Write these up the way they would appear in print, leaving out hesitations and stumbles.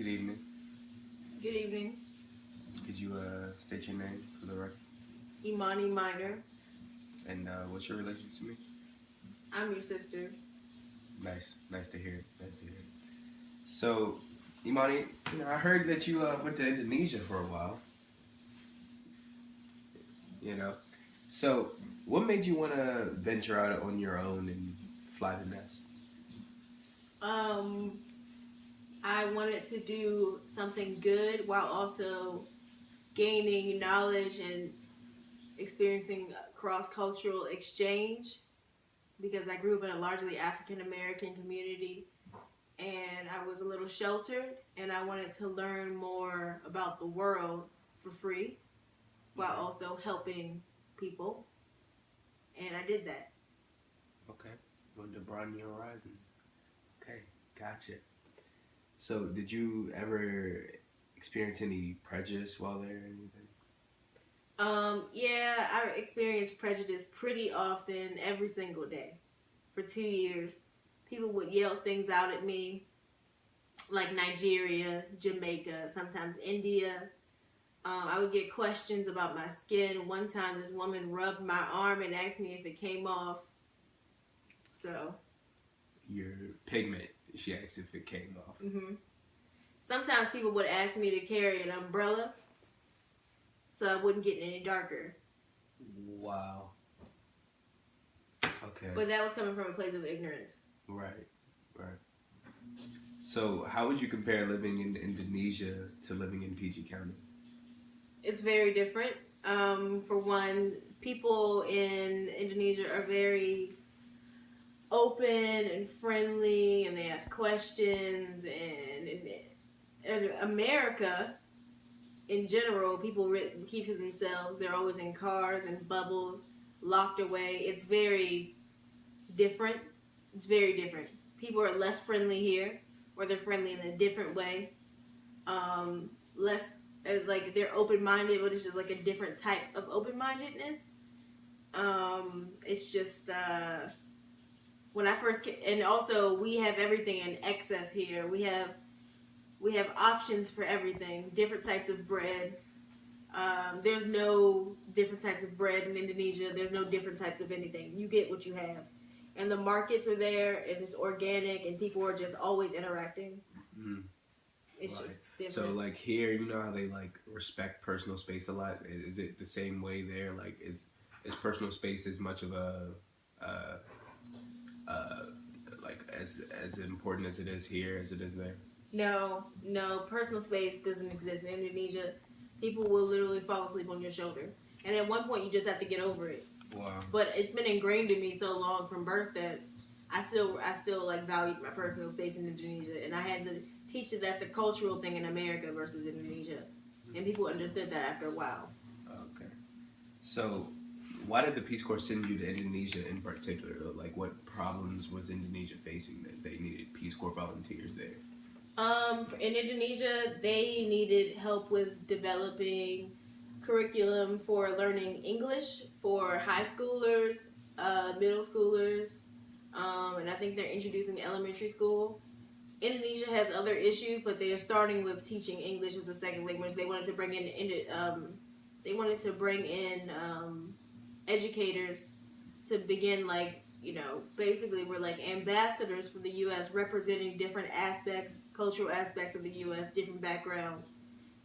Good evening. Good evening. Could you state your name for the record? Imani Minor. And what's your relation to me? I'm your sister. Nice to hear. Nice to hear. So, Imani, I heard that you went to Indonesia for a while. You know, so what made you want to venture out on your own and fly the nest? Um, I wanted to do something good while also gaining knowledge and experiencing cross cultural exchange because I grew up in a largely African American community and I was a little sheltered and I wanted to learn more about the world for free while also helping people. And I did that. Okay, wanted to broaden your horizons. Okay, gotcha. So, did you ever experience any prejudice while there or anything? Yeah, I experienced prejudice pretty often every single day for 2 years. People would yell things out at me, like Nigeria, Jamaica, sometimes India. I would get questions about my skin. One time, this woman rubbed my arm and asked me if it came off. So, Your pigment, she asked if it came off. sometimes people would ask me to carry an umbrella so I wouldn't get any darker. Wow. Okay. But that was coming from a place of ignorance. Right. So, how would you compare living in Indonesia to living in PG County? It's very different. For one, people in Indonesia are very open and friendly, and they ask questions. And in America, in general, people keep to themselves. They're always in cars and bubbles, locked away. It's very different. It's very different. People are less friendly here, or they're friendly in a different way. Less like they're open-minded, but it's just like a different type of open-mindedness. It's just when I first came, and also we have everything in excess here. We have options for everything. Different types of bread. There's no different types of bread in Indonesia. There's no different types of anything. You get what you have, and the markets are there, and it's organic, and people are just always interacting. It's Right. just different. So, like here, you know how they like respect personal space a lot. Is it the same way there? Like, is personal space as much of a like as important as it is here as it is there? No, personal space doesn't exist in Indonesia. People will literally fall asleep on your shoulder, and at one point you just have to get over it. Wow. But it's been ingrained in me so long from birth that I still like valued my personal space in Indonesia, and I had to teach that that's a cultural thing in America versus Indonesia, and people understood that after a while. Okay. So, why did the Peace Corps send you to Indonesia in particular? Like, what problems was Indonesia facing that they needed Peace Corps volunteers there? In Indonesia, they needed help with developing curriculum for learning English for high schoolers, middle schoolers, and I think they're introducing elementary school. Indonesia has other issues, but they are starting with teaching English as a second language. They wanted to bring in educators to begin basically we're like ambassadors for the U.S. representing different aspects, cultural aspects of the U.S., different backgrounds.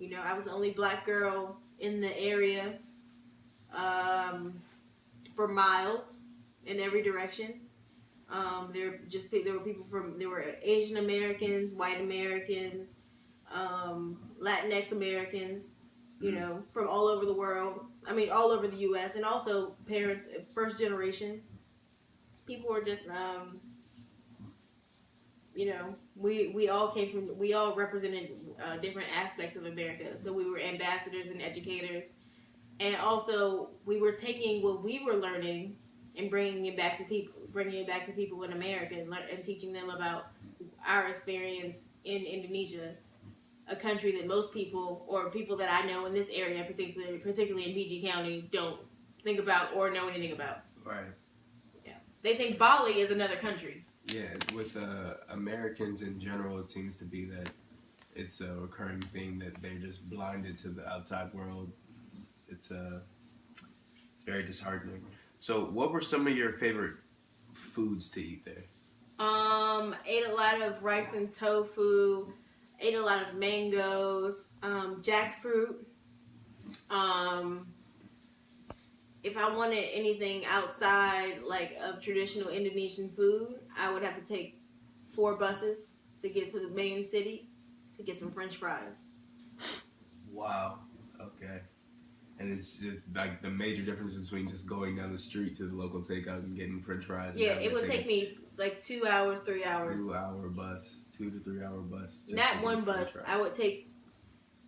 I was the only black girl in the area for miles in every direction. There were Asian Americans, white Americans, Latinx Americans, from all over the world. I mean, all over the U.S. and also parents, first generation. People were just, we all represented different aspects of America. So we were ambassadors and educators, and also we were taking what we were learning and bringing it back to people in America, and teaching them about our experience in Indonesia, a country that most people, or people that I know in this area, particularly in PG County, don't think about or know anything about. Right. Yeah. They think Bali is another country. Yeah, with Americans in general, it seems to be that it's a recurring thing that they're just blinded to the outside world. It's it's very disheartening. So, what were some of your favorite foods to eat there? Ate a lot of rice and tofu. Ate a lot of mangoes, jackfruit. Um, if I wanted anything outside like of traditional Indonesian food, I would have to take 4 buses to get to the main city to get some French fries. Wow. Okay. And it's just like the major difference between just going down the street to the local takeout and getting French fries. And Yeah, having it to would take me like 2 hours, 3 hours. 2 hour bus, 2 to 3 hour bus. just to Not get one French bus. fries. I would take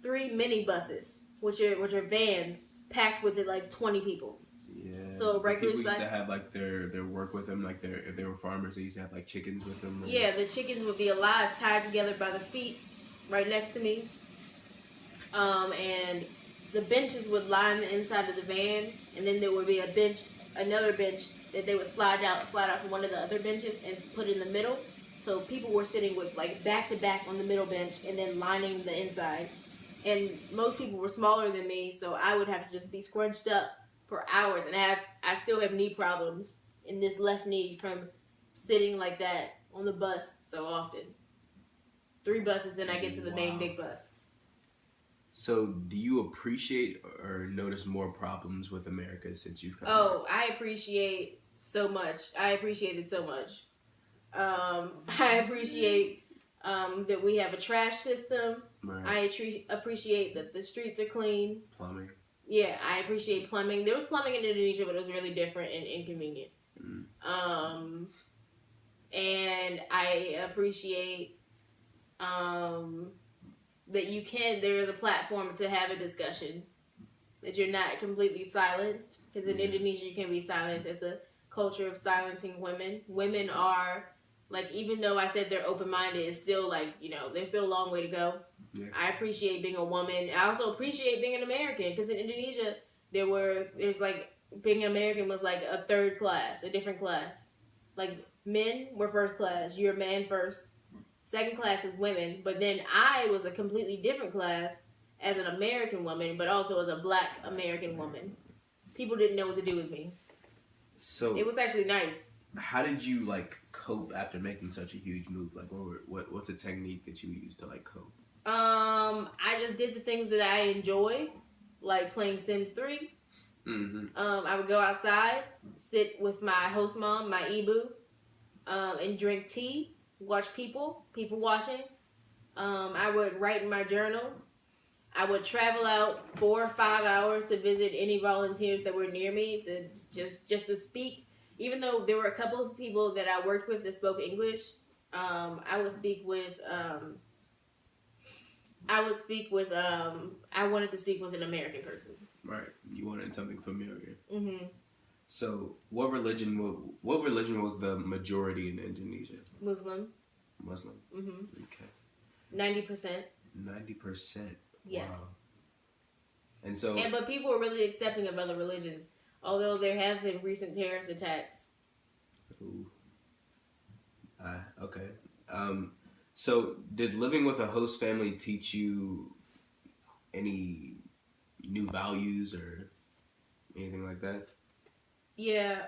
3 mini buses, which are vans packed with like 20 people. Yeah. So The regular people used to size. have like their work with them, like if they were farmers, they used to have like chickens with them. Yeah, the chickens would be alive, tied together by the feet, right next to me. And the benches would line the inside of the van, and then there would be another bench that they would slide out from one of the other benches and put in the middle. So people were sitting with like back to back on the middle bench and then lining the inside. And most people were smaller than me, so I would have to just be scrunched up for hours. And I still have knee problems in this left knee from sitting like that on the bus so often. 3 buses, then I get to the main Wow. big bus. So, do you appreciate or notice more problems with America since you've come Oh, I appreciate so much. I appreciate it so much. I appreciate that we have a trash system. here? Right. I appreciate that the streets are clean. Plumbing. Yeah, I appreciate plumbing. There was plumbing in Indonesia, but it was really different and inconvenient. Mm. And I appreciate that there is a platform to have a discussion, that you're not completely silenced, because in Indonesia you can be silenced. It's a culture of silencing women. Women are, like, even though I said they're open-minded, it's still like, there's still a long way to go. Yeah. I appreciate being a woman. I also appreciate being an American, because in Indonesia there's like, being an American was like a third class, a different class. Like, men were first class. You're a man first. Second class is women. But then I was a completely different class as an American woman, but also as a black American woman. People didn't know what to do with me. So, It was actually nice. how did you like cope after making such a huge move? Like, what's a technique that you use to like cope? I just did the things that I enjoy, like playing Sims 3. Mm-hmm. I would go outside, sit with my host mom, my Ibu, and drink tea, watch people watching. I would write in my journal. I would travel out 4 or 5 hours to visit any volunteers that were near me to just to speak. Even though there were a couple of people that I worked with that spoke English, I would speak with. I wanted to speak with an American person. Right. You wanted something familiar. Mm-hmm. So, what religion was the majority in Indonesia? Muslim. Muslim. Mm-hmm. Okay. 90%. 90%. Yes. Wow. And so. But people are really accepting of other religions, although there have been recent terrorist attacks. Ooh. Okay. So, did living with a host family teach you any new values or anything like that? Yeah,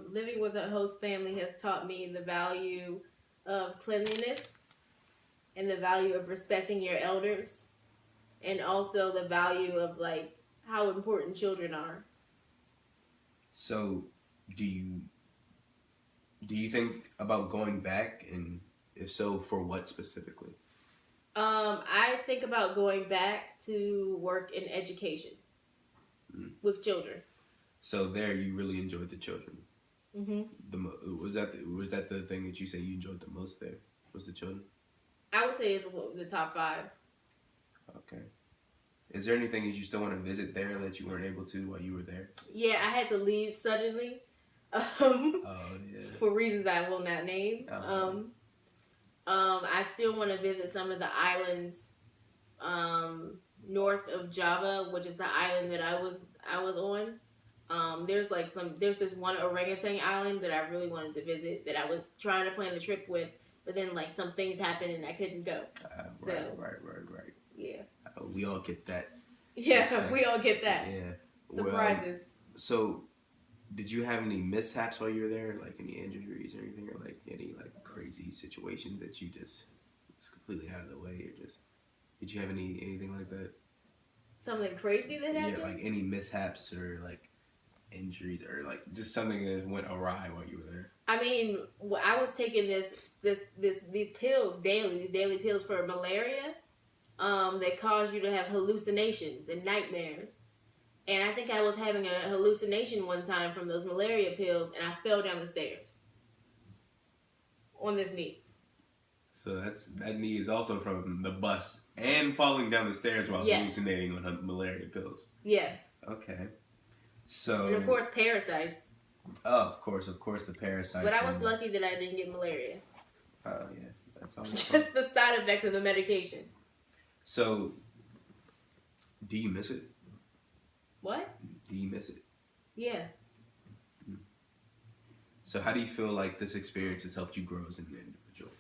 living with a host family has taught me the value of cleanliness and the value of respecting your elders, and also the value of like how important children are. So, do you think about going back, and if so, for what specifically? I think about going back to work in education with children. So there, you really enjoyed the children. Mm-hmm. Was that the thing that you say you enjoyed the most there? Was the children? I would say it's the top 5. Okay. Is there anything that you still want to visit there that you weren't able to while you were there? Yeah, I had to leave suddenly. Oh yeah. For reasons I will not name. Uh-huh. I still want to visit some of the islands north of Java, which is the island that I was on. There's this one orangutan island that I really wanted to visit, that I was trying to plan a trip with but then like some things happened and I couldn't go. So Right. yeah, We all get that. yeah, Okay. we all get that. Yeah. Surprises. So, did you have any mishaps while you were there, like any injuries or anything, or like any like crazy situations that you just it's completely out of the way, or just did you have anything like that? Something crazy that happened? Yeah, like any mishaps or like injuries or like just something that went awry while you were there. I mean, I was taking these pills daily, these daily pills for malaria, that cause you to have hallucinations and nightmares. And I think I was having a hallucination one time from those malaria pills, and I fell down the stairs on this knee. So that knee is also from the bus and falling down the stairs while hallucinating on malaria pills. Yes. Okay. So. And of course, parasites. Oh, of course, the parasites. But I was lucky that I didn't get malaria. Oh yeah, that's all. Just the side effects of the medication. So, do you miss it? What? Do you miss it? Yeah. So how do you feel like this experience has helped you grow as an individual?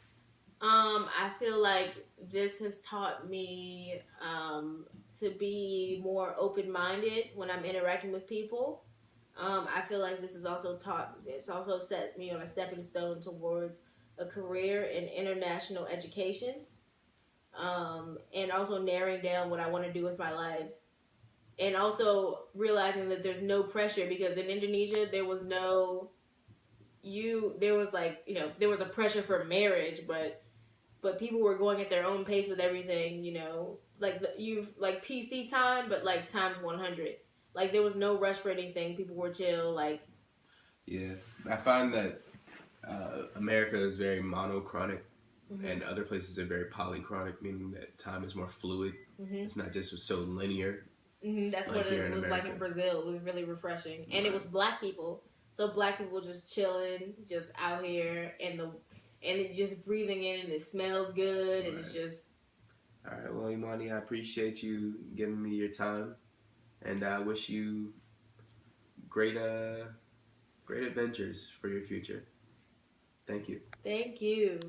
I feel like this has taught me to be more open-minded when I'm interacting with people. I feel like this has also set me on a stepping stone towards a career in international education, and also narrowing down what I want to do with my life. And also realizing that there's no pressure, because in Indonesia there was there was a pressure for marriage, but people were going at their own pace with everything, like PC time, but like times 100. Like there was no rush for anything. People were chill. Like, yeah, I find that America is very monochronic, and other places are very polychronic, meaning that time is more fluid. It's not just so linear. That's what it was like in Brazil. It was really refreshing, and it was black people. So black people just chilling, just out here, and it just breathing in, and it smells good, and it's just. All right, well, Imani, I appreciate you giving me your time, and I wish you great adventures for your future. Thank you. Thank you.